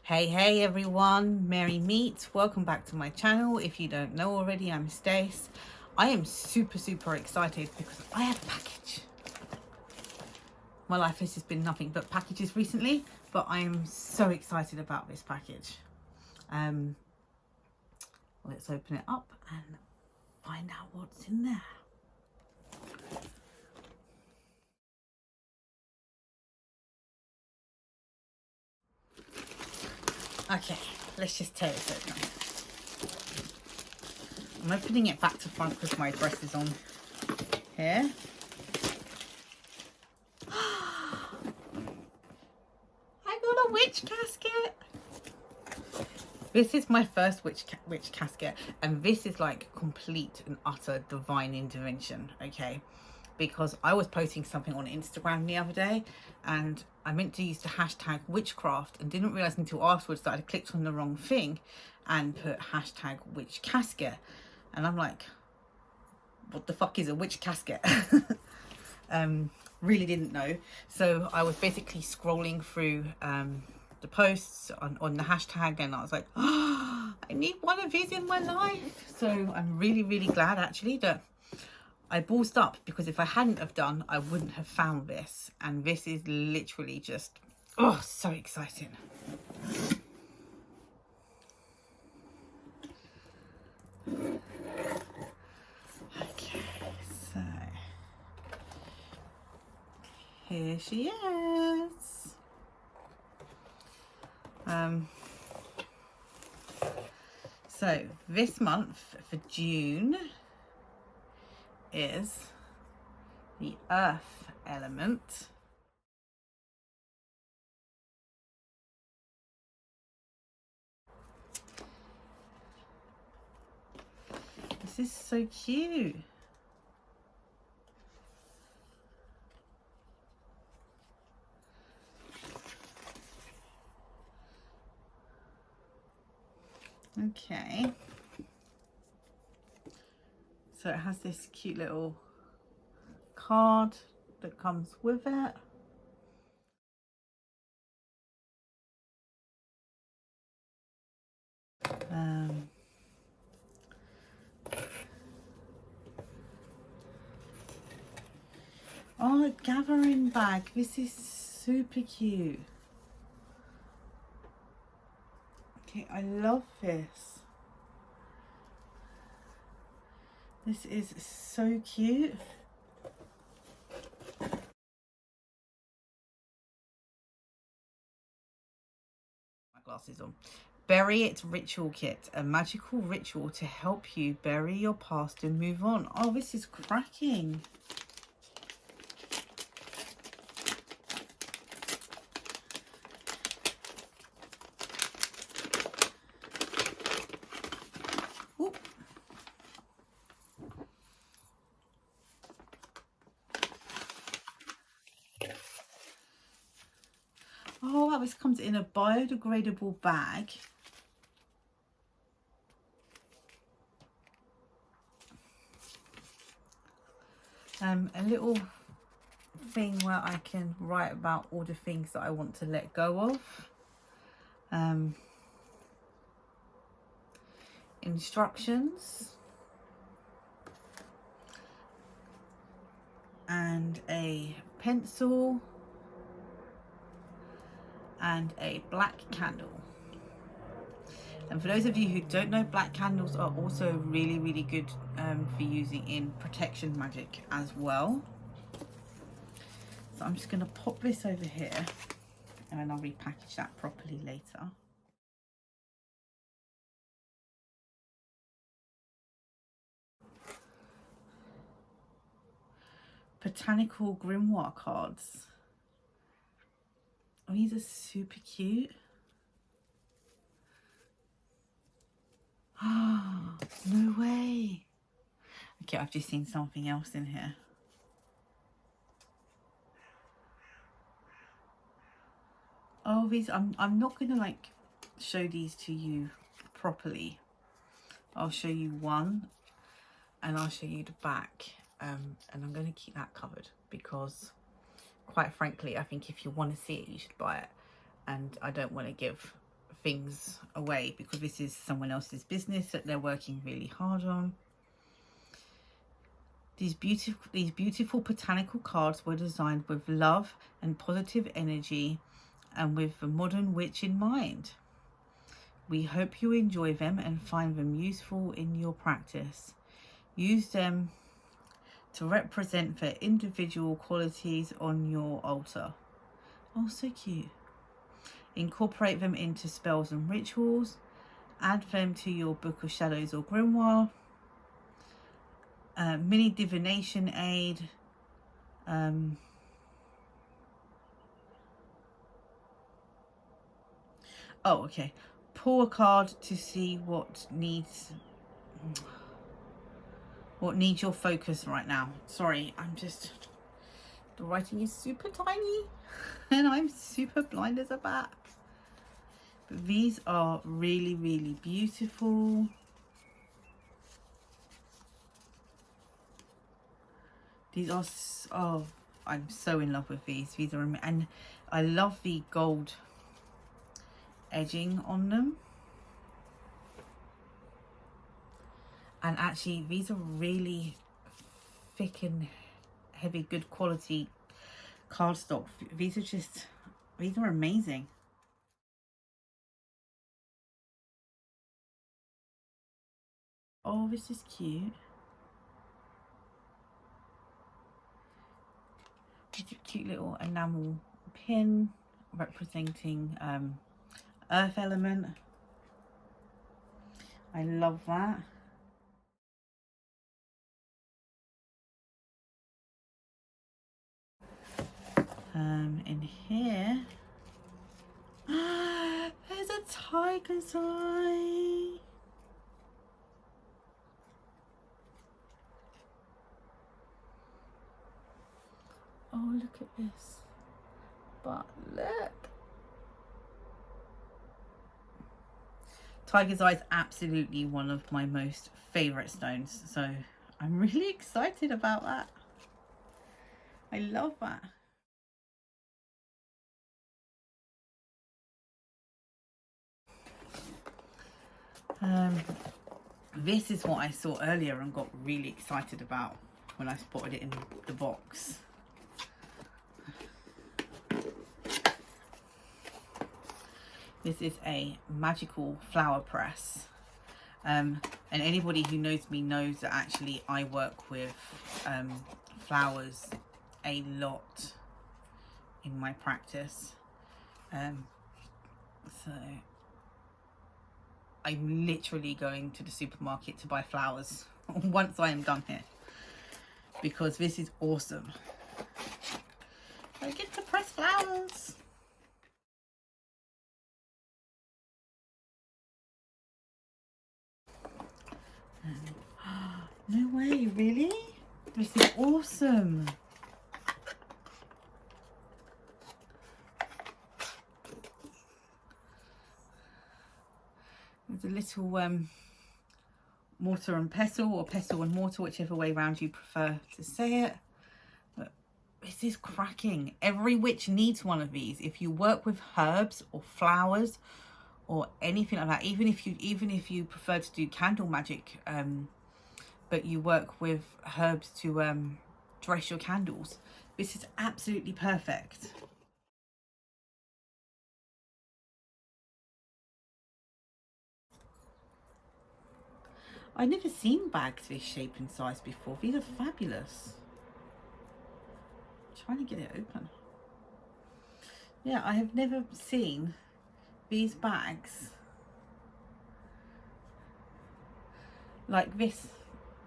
Hey everyone, Mary Meet. Welcome back to my channel. If you don't know already, I'm Stace. I am super excited because I had a package. My life has just been nothing but packages recently, but I am so excited about this package. Let's open it up and find out what's in there. Okay, let's just tear this open. I'm opening it back to front because my dress is on here. I got a witch casket. This is my first witch casket, and this is like complete and utter divine intervention, okay? Because I was posting something on Instagram the other day, and I meant to use the hashtag witchcraft and didn't realize until afterwards that I'd clicked on the wrong thing and put hashtag witch casket, and I'm like, what the fuck is a witch casket? Really didn't know. So I was basically scrolling through the posts on the hashtag, and I was like, oh, I need one of these in my life. So I'm really glad actually that I ballsed up, because if I hadn't have done, I wouldn't have found this. And this is literally just, oh, so exciting. Okay, so here she is. So this month for June is the earth element. This is so cute. Okay. So it has this cute little card that comes with it. Oh, a gathering bag. This is super cute. Okay, I love this. This is so cute. My glasses on. Bury It Ritual Kit, a magical ritual to help you bury your past and move on. Oh, this is cracking. Ooh. Oh, wow, this comes in a biodegradable bag. A little thing where I can write about all the things that I want to let go of. Instructions. And a pencil. And a black candle. And for those of you who don't know, black candles are also really good for using in protection magic as well. So I'm just going to pop this over here, and then I'll repackage that properly later. Botanical grimoire cards. Oh, these are super cute. Oh, no way. Okay, I've just seen something else in here. Oh, these, I'm not gonna like show these to you properly. I'll show you one and I'll show you the back, and I'm going to keep that covered because quite frankly I think if you want to see it you should buy it, and I don't want to give things away, because this is someone else's business that they're working really hard on. These beautiful botanical cards were designed with love and positive energy and with the modern witch in mind. We hope you enjoy them and find them useful in your practice. Use them to represent their individual qualities on your altar. Oh, so cute. Incorporate them into spells and rituals. Add them to your Book of Shadows or grimoire. Mini divination aid. Oh, okay. Pull a card to see what needs your focus right now. Sorry, the writing is super tiny and I'm super blind as a bat. But these are really, really beautiful. These are, oh, I'm so in love with these. These are, and I love the gold edging on them. And actually, these are really thick and heavy, good quality cardstock. These are amazing. Oh, this is cute. Cute little enamel pin representing earth element. I love that. In here, there's a tiger's eye. Oh, look at this. But look. Tiger's eye is absolutely one of my most favourite stones. So I'm really excited about that. I love that. This is what I saw earlier and got really excited about when I spotted it in the box. This is a magical flower press. And anybody who knows me knows that actually I work with flowers a lot in my practice. So I'm literally going to the supermarket to buy flowers once I am done here, because this is awesome. I get to press flowers. No way, really? This is awesome. There's a little mortar and pestle, or pestle and mortar, whichever way around you prefer to say it. But this is cracking. Every witch needs one of these. If you work with herbs or flowers or anything like that, even if you prefer to do candle magic, but you work with herbs to dress your candles, this is absolutely perfect. I've never seen bags this shape and size before. These are fabulous. I'm trying to get it open. Yeah, I have never seen these bags like this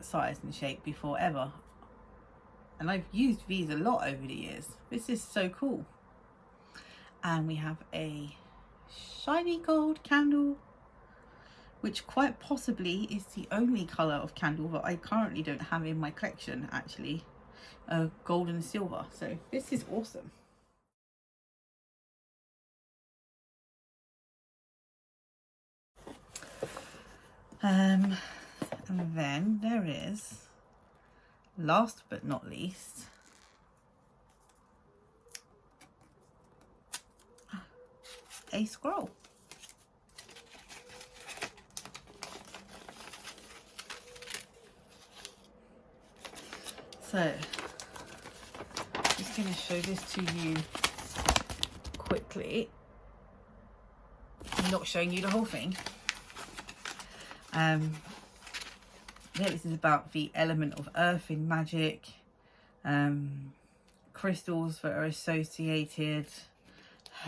size and shape before ever. And I've used these a lot over the years. This is so cool. And we have a shiny gold candle, which quite possibly is the only colour of candle that I currently don't have in my collection, actually. Gold and silver. So this is awesome. And then there is, last but not least, a scroll. So I'm just going to show this to you quickly. I'm not showing you the whole thing. Yeah, this is about the element of earth in magic, crystals that are associated,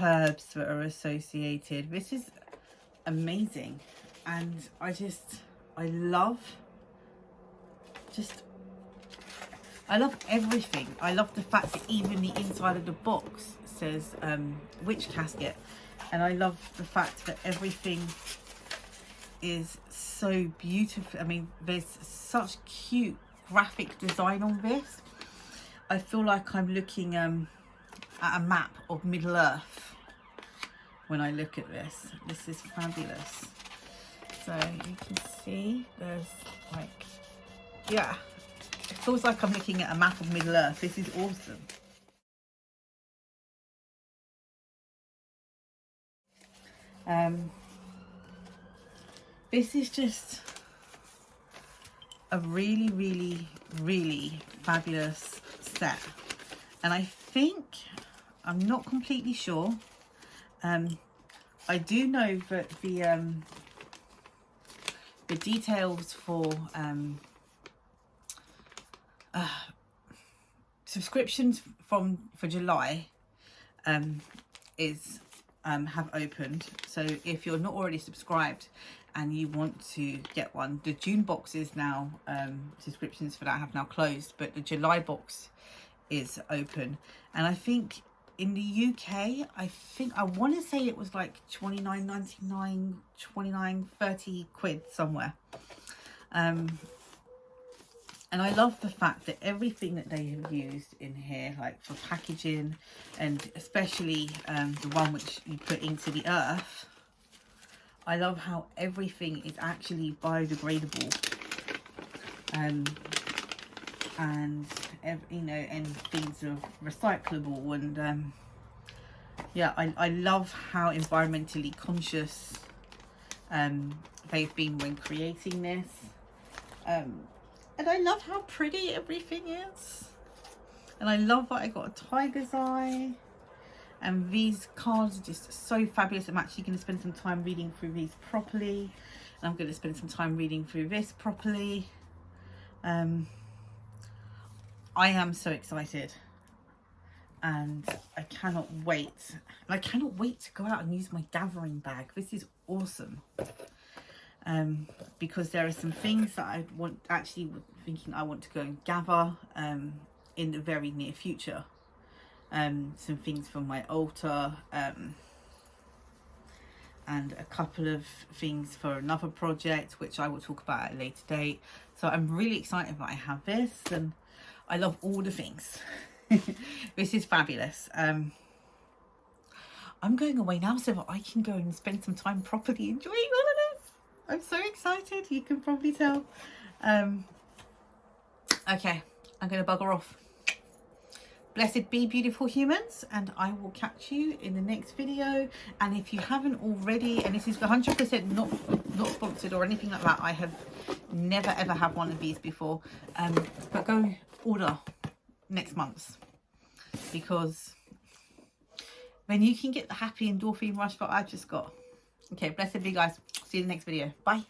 herbs that are associated. This is amazing, and I love everything. I love the fact that even the inside of the box says Witch Casket, and I love the fact that everything is so beautiful. I mean, there's such cute graphic design on this. I feel like I'm looking at a map of Middle Earth when I look at this. This is fabulous. So you can see there's like, yeah, it feels like I'm looking at a map of Middle Earth. This is awesome. This is just a really, really, really fabulous set. And I think, I'm not completely sure, I do know that the details for subscriptions for July have opened. So if you're not already subscribed and you want to get one, the June box is now subscriptions for that have now closed, but the July box is open. And I think in the UK, I want to say it was like £29.99, 30 quid somewhere. And I love the fact that everything that they have used in here, like for packaging, and especially the one which you put into the earth, I love how everything is actually biodegradable. And you know, and things are recyclable. And yeah, I love how environmentally conscious they've been when creating this. And I love how pretty everything is. And I love that I got a tiger's eye. And these cards are just so fabulous. I'm actually going to spend some time reading through these properly. And I'm going to spend some time reading through this properly. I am so excited. And I cannot wait. And I cannot wait to go out and use my gathering bag. This is awesome. Because there are some things that I want, actually thinking I want to go and gather in the very near future. Some things from my altar, and a couple of things for another project which I will talk about at a later date. So I'm really excited that I have this, and I love all the things. This is fabulous. I'm going away now so that I can go and spend some time properly enjoying all of this. I'm so excited, you can probably tell. Okay, I'm going to bugger off. Blessed be, beautiful humans, and I will catch you in the next video. And if you haven't already, and this is 100% not sponsored or anything like that, I have never ever had one of these before, but go order next month's, because then you can get the happy endorphin rush that I've just got. Okay, blessed be, guys. See you in the next video. Bye.